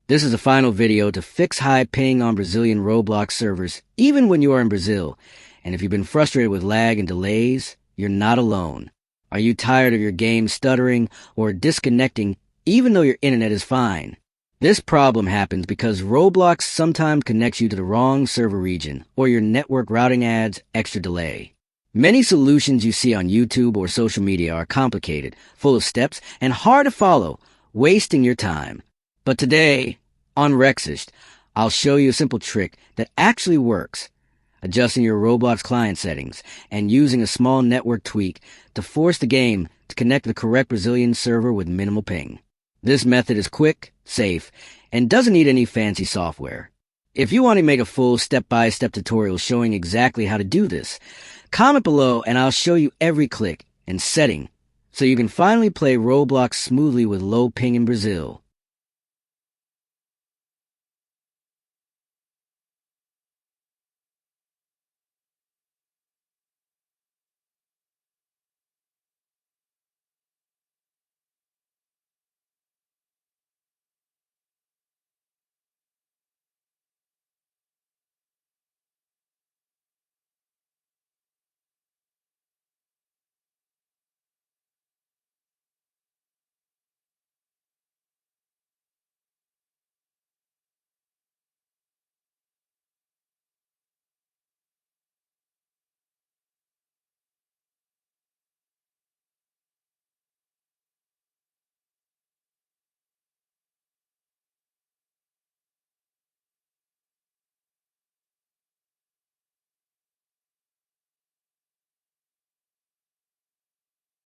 This is the final video to fix high ping on Brazilian Roblox servers, even when you are in Brazil. And if you've been frustrated with lag and delays, you're not alone. Are you tired of your game stuttering or disconnecting even though your internet is fine? This problem happens because Roblox sometimes connects you to the wrong server region, or your network routing adds extra delay. Many solutions you see on YouTube or social media are complicated, full of steps, and hard to follow, wasting your time. But today, on Rexist, I'll show you a simple trick that actually works. Adjusting your Roblox client settings and using a small network tweak to force the game to connect to the correct Brazilian server with minimal ping. This method is quick, safe, and doesn't need any fancy software. If you want to make a full step-by-step tutorial showing exactly how to do this, comment below and I'll show you every click and setting so you can finally play Roblox smoothly with low ping in Brazil.